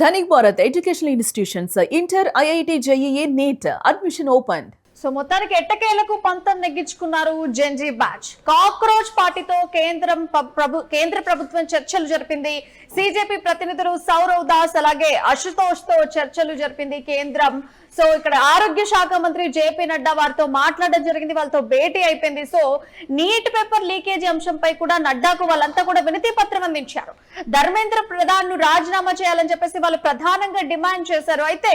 Dhanik Bharat Educational Institutions, Inter, IIT, JEE, NEET, admission opened. So మొత్తానికి ఎట్టకేలకు పంతం నెగ్గించుకున్నారు Gen Z batch. Cockroach పార్టీతో కేంద్ర ప్రభుత్వం చర్చలు జరిపింది. సిజేపీ ప్రతినిధులు సౌరవ్ దాస్ అలాగే అశుతోష్ తో చర్చలు జరిపింది కేంద్రం. సో ఇక్కడ ఆరోగ్య శాఖ మంత్రి జేపీ నడ్డా వారితో మాట్లాడడం జరిగింది, వాళ్ళతో భేటీ అయిపోయింది. సో నీట్ పేపర్ లీకేజీ అంశంపై కూడా నడ్డాకు వాళ్ళంతా కూడా వినతి పత్రం అందించారు. ధర్మేంద్ర ప్రధాన్ ను రాజీనామా చేయాలని చెప్పేసి వాళ్ళు ప్రధానంగా డిమాండ్ చేశారు. అయితే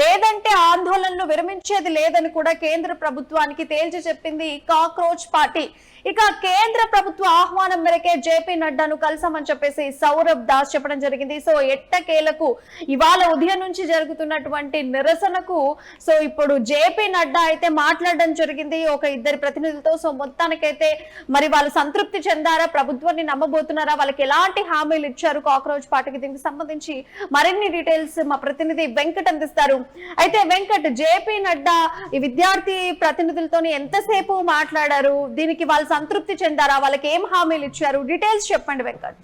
లేదంటే ఆందోళనలు విరమించేది లేదని కూడా కేంద్ర ప్రభుత్వానికి తేల్చి చెప్పింది కాక్రోచ్ పార్టీ. ఇక కేంద్ర ప్రభుత్వ ఆహ్వానం మేరకే జేపీ నడ్డాను కలిసామని చెప్పేసి సౌరవ్ దాస్ చెప్పడం జరిగింది. సో ఎట్టకేలకు ఇవాళ ఉదయం నుంచి జరుగుతున్నటువంటి నిరసనకు సో ఇప్పుడు జేపీ నడ్డా అయితే మాట్లాడడం జరిగింది ఒక ఇద్దరి ప్రతినిధులతో. సో మొత్తానికైతే మరి వాళ్ళు సంతృప్తి చెందారా, ప్రభుత్వాన్ని నమ్మబోతున్నారా, వాళ్ళకి ఎలాంటి హామీలు ఇచ్చారు కాక్రోచ్ పార్టీకి, దీనికి సంబంధించి మరిన్ని డీటెయిల్స్ మా ప్రతినిధి వెంకట్ అందిస్తారు. అయితే వెంకట్, జేపీ నడ్డా ఈ విద్యార్థి ప్రతినిధులతో ఎంతసేపు మాట్లాడారు, దీనికి వాళ్ళు సంతృప్తి చెందారా, వాళ్ళకి ఏం హామీలు ఇచ్చారు, డీటెయిల్స్ చెప్పండి వెంకట్.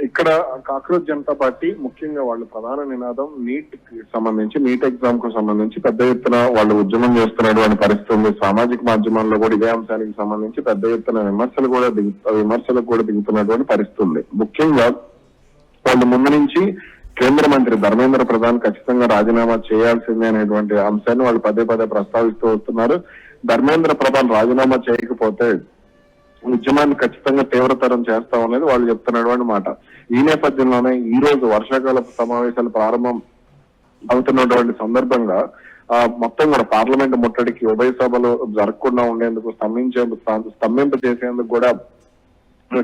ఇక్కడ కాక్రోచ్ జనతా పార్టీ ముఖ్యంగా వాళ్ళు ప్రధాన నినాదం నీట్ కి సంబంధించి, నీట్ ఎగ్జామ్ కు సంబంధించి పెద్ద ఎత్తున వాళ్ళు ఉద్యమం చేస్తున్నటువంటి పరిస్థితి ఉంది. సామాజిక మాధ్యమాల్లో కూడా ఇదే అంశానికి సంబంధించి పెద్ద ఎత్తున విమర్శలకు కూడా దిగుతున్నటువంటి పరిస్థితి ఉంది. ముఖ్యంగా వాళ్ళు ముందు నుంచి కేంద్ర మంత్రి ధర్మేంద్ర ప్రధాన్ ఖచ్చితంగా రాజీనామా చేయాల్సిందే అనేటువంటి అంశాన్ని వాళ్ళు పదే పదే ప్రస్తావిస్తూ వస్తున్నారు. ధర్మేంద్ర ప్రధాన్ రాజీనామా చేయకపోతే ఉద్యమాన్ని ఖచ్చితంగా తీవ్రతరం చేస్తామనేది వాళ్ళు చెప్తున్నటువంటి మాట. ఈ నేపథ్యంలోనే ఈ రోజు వర్షాకాలపు సమావేశాలు ప్రారంభం అవుతున్నటువంటి సందర్భంగా మొత్తం కూడా పార్లమెంట్ ముట్టడికి ఉభయ సభలు జరగకుండా ఉండేందుకు స్తంభింప చేసేందుకు కూడా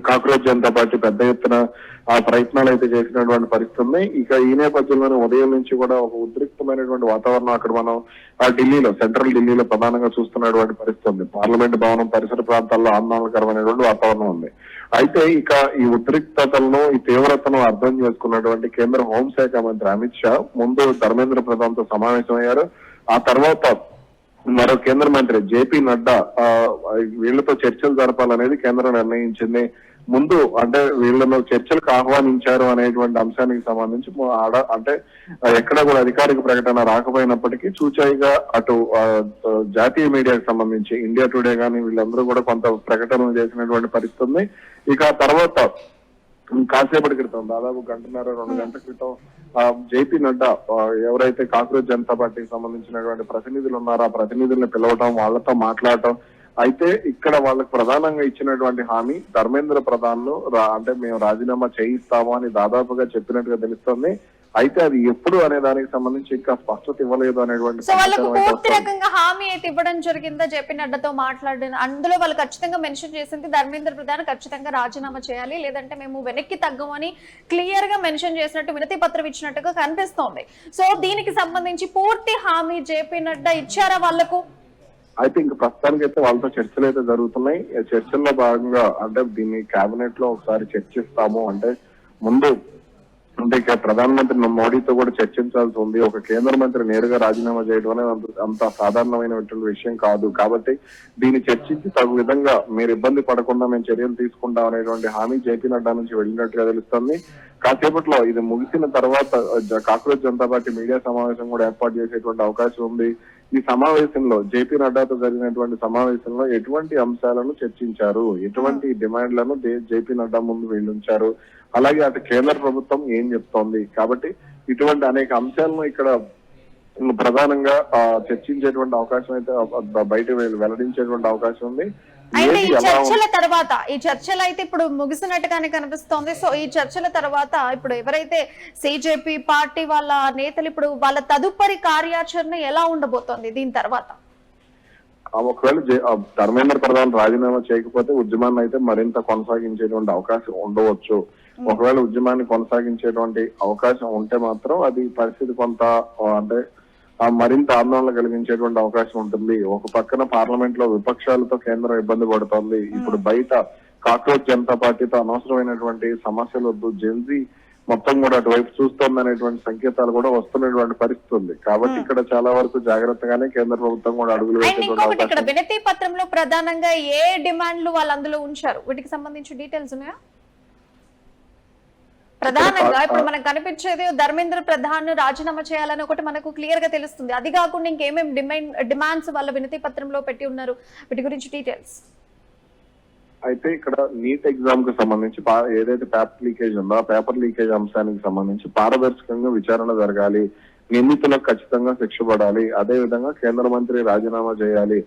కాక్రోచ్ జనతా పార్టీ పెద్ద ఎత్తున ఆ ప్రయత్నాలు అయితే చేసినటువంటి పరిస్థితి ఉంది. ఇక ఈ నేపథ్యంలోనే ఉదయం నుంచి కూడా ఒక ఉద్రిక్తమైనటువంటి వాతావరణం అక్కడ మనం ఢిల్లీలో, సెంట్రల్ ఢిల్లీలో ప్రధానంగా చూస్తున్నటువంటి పరిస్థితి ఉంది. పార్లమెంట్ భవనం పరిసర ప్రాంతాల్లో ఆందోళనకరమైనటువంటి వాతావరణం ఉంది. అయితే ఇక ఈ ఉద్రిక్తతలను, ఈ తీవ్రతను అర్థం చేసుకున్నటువంటి కేంద్ర హోంశాఖ మంత్రి అమిత్ షా ముందు ధర్మేంద్ర ప్రధాన్ తో సమావేశమయ్యారు. ఆ తర్వాత మరో కేంద్ర మంత్రి జేపీ నడ్డా వీళ్లతో చర్చలు జరపాలనేది కేంద్రం నిర్ణయించింది. ముందు అంటే వీళ్ళను చర్చలకు ఆహ్వానించారు అనేటువంటి అంశానికి సంబంధించి అంటే ఎక్కడ కూడా అధికారిక ప్రకటన రాకపోయినప్పటికీ చూచాయిగా అటు జాతీయ మీడియాకు సంబంధించి ఇండియా టుడే గానీ వీళ్ళందరూ కూడా కొంత ప్రకటనలు చేసినటువంటి పరిస్థితి ఉంది. ఇక తర్వాత కాసేపటి క్రితం, దాదాపు గంటన్నర 2 గంటల క్రితం జేపీ నడ్డా ఎవరైతే కాక్రోచ్ జనతా పార్టీకి సంబంధించినటువంటి ప్రతినిధులు ఉన్నారో ఆ ప్రతినిధుల్ని పిలవటం, వాళ్ళతో మాట్లాడటం. అయితే ఇక్కడ వాళ్ళకి ప్రధానంగా ఇచ్చినటువంటి హామీ ధర్మేంద్ర ప్రధాన్ ను అంటే మేము రాజీనామా చేయిస్తాము అని దాదాపుగా చెప్పినట్టుగా తెలుస్తోంది. అయితే అది ఎప్పుడు అనే దానికి సంబంధించి ఇంకా స్పష్టత ఇవ్వలేదు అనేటువంటి పూర్తి రకంగా హామీ అయితే ఇవ్వడం జరిగిందా జేపీ నడ్డాతో మాట్లాడిన అందులో వాళ్ళు ఖచ్చితంగా మెన్షన్ చేసింది ధర్మేంద్ర ప్రధాన్ ఖచ్చితంగా రాజీనామా చేయాలి, లేదంటే మేము వెనక్కి తగ్గమని క్లియర్ గా మెన్షన్ చేసినట్టు వినతి పత్రం ఇచ్చినట్టుగా కనిపిస్తోంది. సో దీనికి సంబంధించి పూర్తి హామీ జేపీ నడ్డా ఇచ్చారా వాళ్లకు? అయితే ఇంక ప్రస్తుతానికి అయితే వాళ్ళతో చర్చలు అయితే జరుగుతున్నాయి. చర్చల్లో భాగంగా అంటే దీన్ని కేబినెట్ లో ఒకసారి చర్చిస్తాము అంటే ముందు అంటే ఇక ప్రధానమంత్రి మోడీతో కూడా చర్చించాల్సి ఉంది. ఒక కేంద్ర మంత్రి నేరుగా రాజీనామా చేయడం అనేది అంత సాధారణమైనటువంటి విషయం కాదు. కాబట్టి దీన్ని చర్చించి తగు విధంగా మీరు ఇబ్బంది పడకుండా మేము చర్యలు తీసుకుంటాం అనేటువంటి హామీ జేపీ నడ్డా నుంచి వెళ్ళినట్టుగా తెలుస్తుంది. కాసేపట్లో ఇది ముగిసిన తర్వాత కాక్రోచ్ జనతా పార్టీ మీడియా సమావేశం కూడా ఏర్పాటు చేసేటువంటి అవకాశం ఉంది. ఈ సమావేశంలో జేపీ నడ్డాతో జరిగినటువంటి సమావేశంలో ఎటువంటి అంశాలను చర్చించారు, ఎటువంటి డిమాండ్లను జేపీ నడ్డా ముందు వెళ్ళుంచారు, అలాగే అటు కేంద్ర ప్రభుత్వం ఏం చెప్తోంది. కాబట్టి ఇటువంటి అనేక అంశాలను ఇక్కడ ప్రధానంగా చర్చించేటువంటి అవకాశం అయితే బయట వెల్లడించేటువంటి అవకాశం ఉంది. అయితే ఈ చర్చల తర్వాత, ఈ చర్చలు అయితే ఇప్పుడు ముగిసినట్టుగానే కనిపిస్తోంది. సో ఈ చర్చల తర్వాత ఇప్పుడు ఎవరైతే సిజేపీ పార్టీ వాళ్ళ నేతలు ఇప్పుడు వాళ్ళ తదుపరి కార్యాచరణ ఎలా ఉండబోతోంది దీని తర్వాత? ఒకవేళ ధర్మేంద్ర ప్రధాన్ రాజీనామా చేయకపోతే ఉద్యమాన్ని అయితే మరింత కొనసాగించేటువంటి అవకాశం ఉండవచ్చు. ఒకవేళ ఉద్యమాన్ని కొనసాగించేటువంటి అవకాశం ఉంటే మాత్రం అది పరిస్థితి కొంత అంటే మరింత ఆందోళన కలిగించేటువంటి అవకాశం ఉంటుంది. ఒక పక్కన పార్లమెంట్ లో విపక్షాలతో కేంద్రం ఇబ్బంది పడుతోంది. ఇప్పుడు బయట కాక్రోచ్ జనతా పార్టీతో అనవసరమైనటువంటి సమస్యలు వద్దు, జెన్జీ మొత్తం కూడా అటువైపు చూస్తోంది అనేటువంటి సంకేతాలు కూడా వస్తున్నటువంటి పరిస్థితి ఉంది. కాబట్టి ఇక్కడ చాలా వరకు జాగ్రత్తగానే కేంద్ర ప్రభుత్వం కూడా అడుగులు వేసేటువంటి ఇక్కడ వినతి పత్రంలో ప్రధానంగా ఏ డిమాండ్లు వాళ్ళు అందులో ఉంచారు, వీటికి సంబంధించి డీటెయిల్స్ ఉన్నాయా? ప్రధానంగా ఇప్పుడు మనకు కనిపించేది ధర్మేంద్ర ప్రధాన్ రాజీనామా చేయాలని ఒకటి మనకు క్లియర్ గా తెలుస్తుంది. అది కాకుండా ఇంకేమేమి డిమాండ్స్ వాళ్ళ వినతి పత్రంలో పెట్టి ఉన్నారు, వీటి గురించి డీటెయిల్స్. అయితే ఇక్కడ నీట్ ఎగ్జామ్ కు సంబంధించి ఏదైతే పేపర్ లీకేజ్ ఉందో ఆ పేపర్ లీకేజ్ అంశానికి సంబంధించి పారదర్శకంగా విచారణ జరగాలి, నిందితులకు ఖచ్చితంగా శిక్ష పడాలి, అదే విధంగా కేంద్ర మంత్రి రాజీనామా చేయాలి,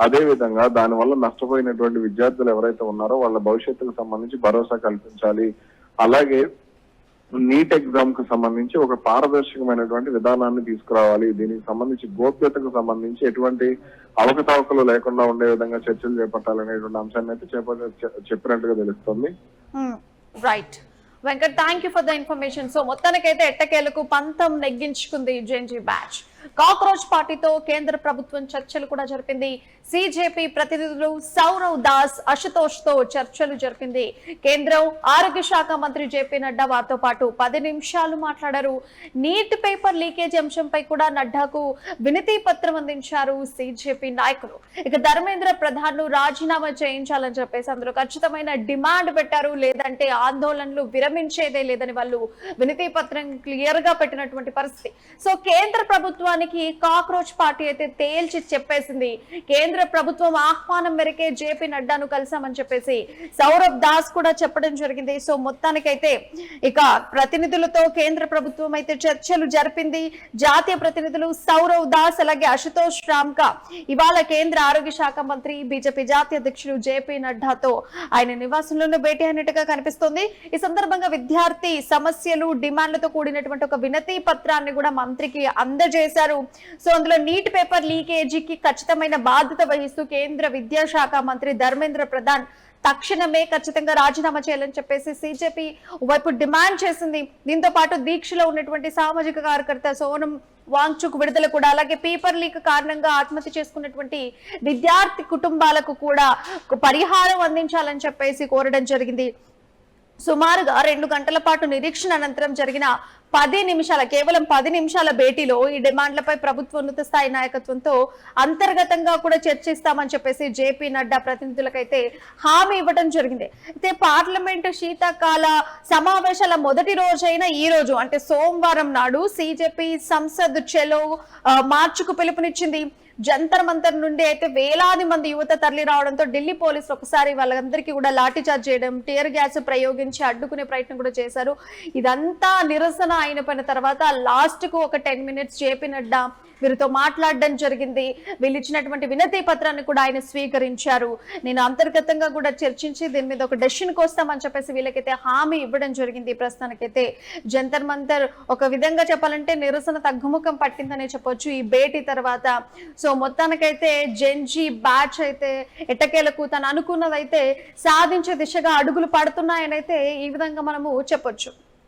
అదే విధంగా దానివల్ల నష్టపోయినటువంటి విద్యార్థులు ఎవరైతే ఉన్నారో వాళ్ళ భవిష్యత్తుకు సంబంధించి భరోసా కల్పించాలి, అలాగే నీట్ ఎగ్జామ్ కు సంబంధించి ఒక పారదర్శకమైనటువంటి విధానాన్ని తీసుకురావాలి, దీనికి సంబంధించి గోప్యతకు సంబంధించి ఎటువంటి అవకతవకలు లేకుండా ఉండే విధంగా చర్చలు చేపట్టాలనేటువంటి అంశాన్ని అయితే చెప్పినట్టుగా తెలుస్తుంది. Right Venkat, thank you for the information. So మొత్తానికైతే ఎట్టకేలకు పంతం నెగ్గించుకుంది జెన్జీ బ్యాచ్. కాక్రోచ్ పార్టీతో కేంద్ర ప్రభుత్వం చర్చలు కూడా జరిపింది. సిజేపీ ప్రతినిధులు సౌరవ్ దాస్, అశుతోష్ తో చర్చలు జరిపింది. కేంద్రం ఆరోగ్య శాఖ మంత్రి జేపీ నడ్డా వారితో పాటు 10 నిమిషాలు మాట్లాడారు. నీట్ పేపర్ లీకేజ్ అంశంపై కూడా నడ్డాకు వినతి పత్రం అందించారు సిజేపీ నాయకులు. ఇక ధర్మేంద్ర ప్రధాన్ ను రాజీనామా చేయించాలని చెప్పేసి అందులో ఖచ్చితమైన డిమాండ్ పెట్టారు. లేదంటే ఆందోళనలు విరమించేదే లేదని వాళ్ళు వినతి పత్రం క్లియర్ గా పెట్టినటువంటి పరిస్థితి. సో కేంద్ర ప్రభుత్వానికి కాక్రోచ్ పార్టీ అయితే తేల్చి చెప్పేసింది. కేంద్ర ప్రభుత్వం ఆహ్వానం మేరకే జేపీ నడ్డాను కలిసామని చెప్పేసి సౌరవ్ దాస్ కూడా చెప్పడం జరిగింది. సో మొత్తానికైతే ఇక ప్రతినిధులతో కేంద్ర ప్రభుత్వం అయితే చర్చలు జరిపింది. జాతీయ ప్రతినిధులు సౌరవ్ దాస్ అలాగే అశుతోష్ రామ్కా ఇవాళ కేంద్ర ఆరోగ్య శాఖ మంత్రి బీజేపీ జాతీయ అధ్యక్షుడు జేపీ నడ్డాతో ఆయన నివాసంలోనే భేటీ అయినట్టుగా కనిపిస్తోంది. ఈ సందర్భంగా విద్యార్థి సమస్యలు డిమాండ్లతో కూడినటువంటి ఒక వినతి పత్రాన్ని కూడా మంత్రికి అందజేశారు. సో అందులో నీట్ పేపర్ లీకేజీకి ఖచ్చితమైన బాధ్యత వహిస్తూ కేంద్ర విద్యాశాఖ మంత్రి ధర్మేంద్ర ప్రధాన్ తక్షణమే ఖచ్చితంగా రాజీనామా చేయాలని చెప్పేసి సిజేపీ వైపు డిమాండ్ చేసింది. దీంతో పాటు దీక్షలో ఉన్నటువంటి సామాజిక కార్యకర్త సోనం వాంగ్చుక్ విడుదల కూడా, అలాగే పేపర్ లీక్ కారణంగా ఆత్మహత్య చేసుకున్నటువంటి విద్యార్థి కుటుంబాలకు కూడా పరిహారం అందించాలని చెప్పేసి కోరడం జరిగింది. సుమారుగా 2 గంటల పాటు నిరీక్షణ అనంతరం జరిగిన కేవలం 10 నిమిషాల భేటీలో ఈ డిమాండ్లపై ప్రభుత్వ ఉన్నత స్థాయి నాయకత్వంతో అంతర్గతంగా కూడా చర్చిస్తామని చెప్పేసి జేపీ నడ్డా ప్రతినిధులకైతే హామీ ఇవ్వడం జరిగింది. అయితే పార్లమెంటు శీతాకాల సమావేశాల మొదటి రోజైన ఈ రోజు అంటే సోమవారం నాడు సిజేపీ సంసద్ చెలో మార్చుకు పిలుపునిచ్చింది. జంతర్ మంతర్ నుండి అయితే వేలాది మంది యువత తరలి రావడంతో ఢిల్లీ పోలీసులు ఒకసారి వాళ్ళందరికీ కూడా లాఠీచార్జ్ చేయడం, టియర్ గ్యాస్ ప్రయోగించి అడ్డుకునే ప్రయత్నం కూడా చేశారు. ఇదంతా నిరసన అయిన తర్వాత లాస్ట్ కు ఒక 10 మినిట్స్ జేపీ నడ్డా వీరితో మాట్లాడడం జరిగింది. వీళ్ళు ఇచ్చినటువంటి వినతి పత్రాన్ని కూడా ఆయన స్వీకరించారు. నేను అంతర్గతంగా కూడా చర్చించి దీని మీద ఒక డెసిషన్కి వస్తామని చెప్పేసి వీళ్ళకైతే హామీ ఇవ్వడం జరిగింది. ప్రస్తుతానికైతే జంతర్ మంతర్ ఒక విధంగా చెప్పాలంటే నిరసన తగ్గుముఖం పట్టిందనే చెప్పొచ్చు ఈ భేటీ తర్వాత. సో మొత్తానికైతే జెన్జీ బ్యాచ్ అయితే ఎట్టకేలకు తను అనుకున్నదైతే సాధించే దిశగా అడుగులు పడుతున్నాయనైతే ఈ విధంగా మనము చెప్పొచ్చు.